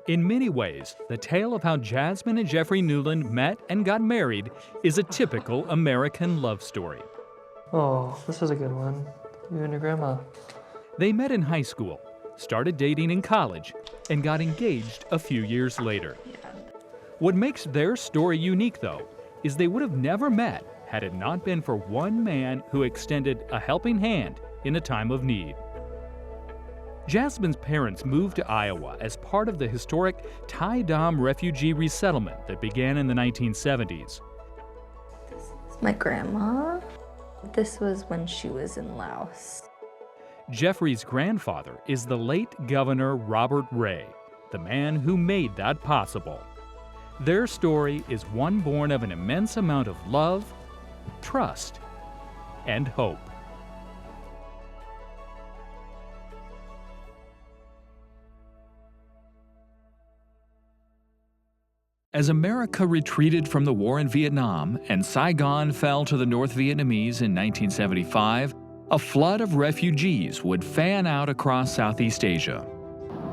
In many ways, the tale of how Jasmine and Jeffrey Newland met and got married is a typical American love story. Oh, this is a good one. You and your grandma. They met in high school, started dating in college, and got engaged a few years later. What makes their story unique, though, is they would have never met had it not been for one man who extended a helping hand in a time of need. Jasmine's parents moved to Iowa as part of the historic Tai Dam refugee resettlement that began in the 1970s. This is my grandma. This was when she was in Laos. Jeffrey's grandfather is the late Governor Robert Ray, the man who made that possible. Their story is one born of an immense amount of love, trust, and hope. As America retreated from the war in Vietnam and Saigon fell to the North Vietnamese in 1975, a flood of refugees would fan out across Southeast Asia.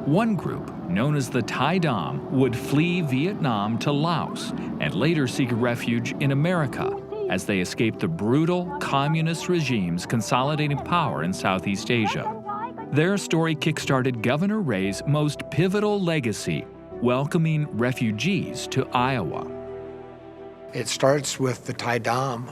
One group, known as the Tai Dam, would flee Vietnam to Laos and later seek refuge in America as they escaped the brutal communist regimes consolidating power in Southeast Asia. Their story kickstarted Governor Ray's most pivotal legacy, welcoming refugees to Iowa. It starts with the Tai Dam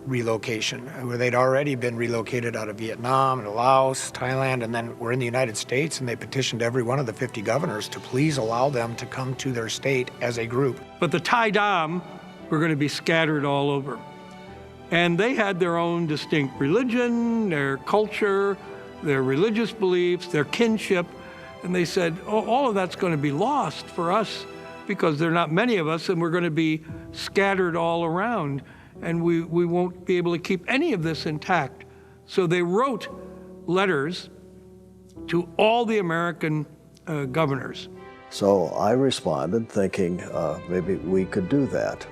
relocation, where they'd already been relocated out of Vietnam and Laos, Thailand, and then were in the United States, and they petitioned every one of the 50 governors to please allow them to come to their state as a group. But the Tai Dam were going to be scattered all over. And they had their own distinct religion, their culture, their religious beliefs, their kinship. And they said, oh, all of that's going to be lost for us because there are not many of us and we're going to be scattered all around and we won't be able to keep any of this intact. So they wrote letters to all the American governors. So I responded thinking maybe we could do that.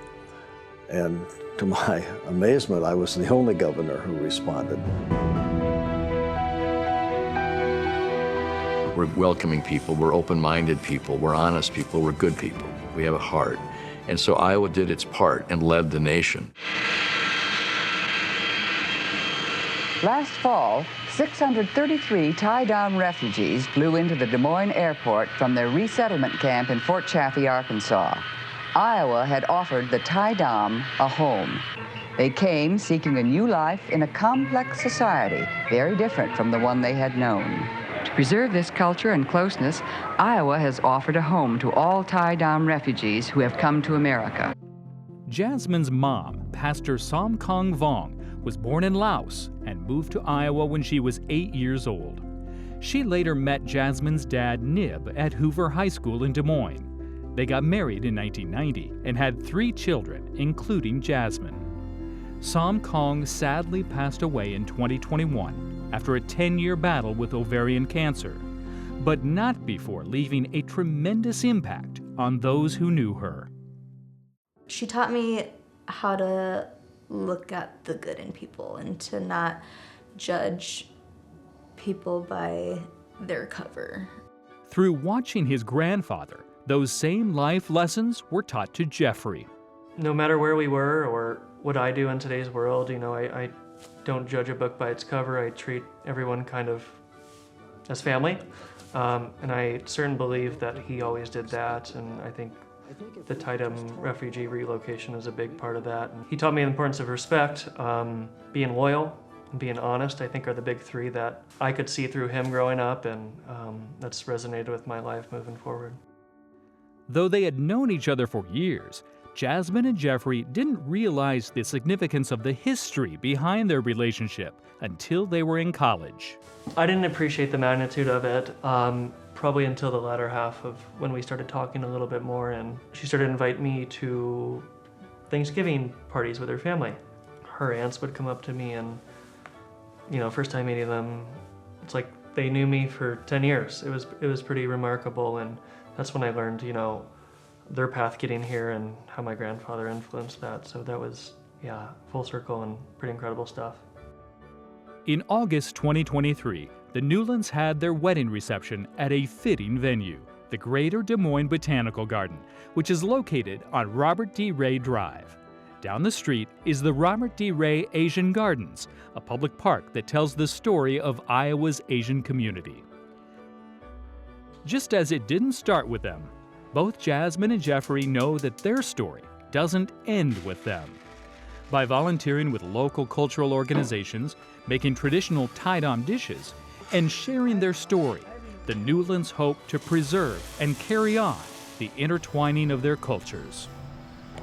And to my amazement, I was the only governor who responded. We're welcoming people, we're open-minded people, we're honest people, we're good people. We have a heart. And so Iowa did its part and led the nation. Last fall, 633 Tai Dam refugees flew into the Des Moines airport from their resettlement camp in Fort Chaffee, Arkansas. Iowa had offered the Tai Dam a home. They came seeking a new life in a complex society, very different from the one they had known. To preserve this culture and closeness, Iowa has offered a home to all Tai Dam refugees who have come to America. Jasmine's mom, Pastor Som Kong Vong, was born in Laos and moved to Iowa when she was 8 years old. She later met Jasmine's dad, Nib, at Hoover High School in Des Moines. They got married in 1990 and had 3 children, including Jasmine. Som Kong sadly passed away in 2021 after a 10-year battle with ovarian cancer, but not before leaving a tremendous impact on those who knew her. She taught me how to look at the good in people and to not judge people by their cover. Through watching his grandfather, those same life lessons were taught to Jeffrey. No matter where we were or what I do in today's world, you know, I don't judge a book by its cover. I treat everyone kind of as family. And I certainly believe that he always did that. And I think the Tai Dam refugee relocation is a big part of that. And he taught me the importance of respect, being loyal, and being honest, I think are the big 3 that I could see through him growing up, and that's resonated with my life moving forward. Though they had known each other for years, Jasmine and Jeffrey didn't realize the significance of the history behind their relationship until they were in college. I didn't appreciate the magnitude of it, probably until the latter half of when we started talking a little bit more, and she started to invite me to Thanksgiving parties with her family. Her aunts would come up to me and, you know, first time meeting them, it's like they knew me for 10 years. It was pretty remarkable, and that's when I learned, you know, their path getting here and how my grandfather influenced that. So that was, yeah, full circle and pretty incredible stuff. In August 2023, the Newlands had their wedding reception at a fitting venue, the Greater Des Moines Botanical Garden, which is located on Robert D. Ray Drive. Down the street is the Robert D. Ray Asian Gardens, a public park that tells the story of Iowa's Asian community. Just as it didn't start with them, both Jasmine and Jeffrey know that their story doesn't end with them. By volunteering with local cultural organizations, making traditional Tai Dam dishes, and sharing their story, the Newlands hope to preserve and carry on the intertwining of their cultures.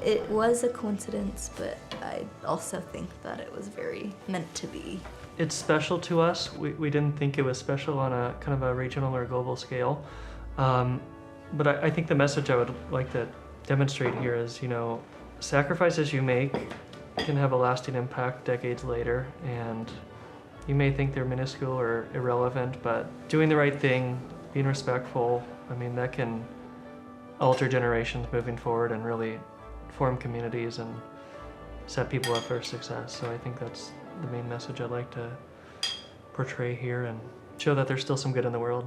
It was a coincidence, but I also think that it was very meant to be. It's special to us. We didn't think it was special on a kind of a regional or global scale. But I think the message I would like to demonstrate here is, sacrifices you make can have a lasting impact decades later, and you may think they're minuscule or irrelevant, but doing the right thing, being respectful, that can alter generations moving forward and really form communities and set people up for success. So I think that's the main message I'd like to portray here and show that there's still some good in the world.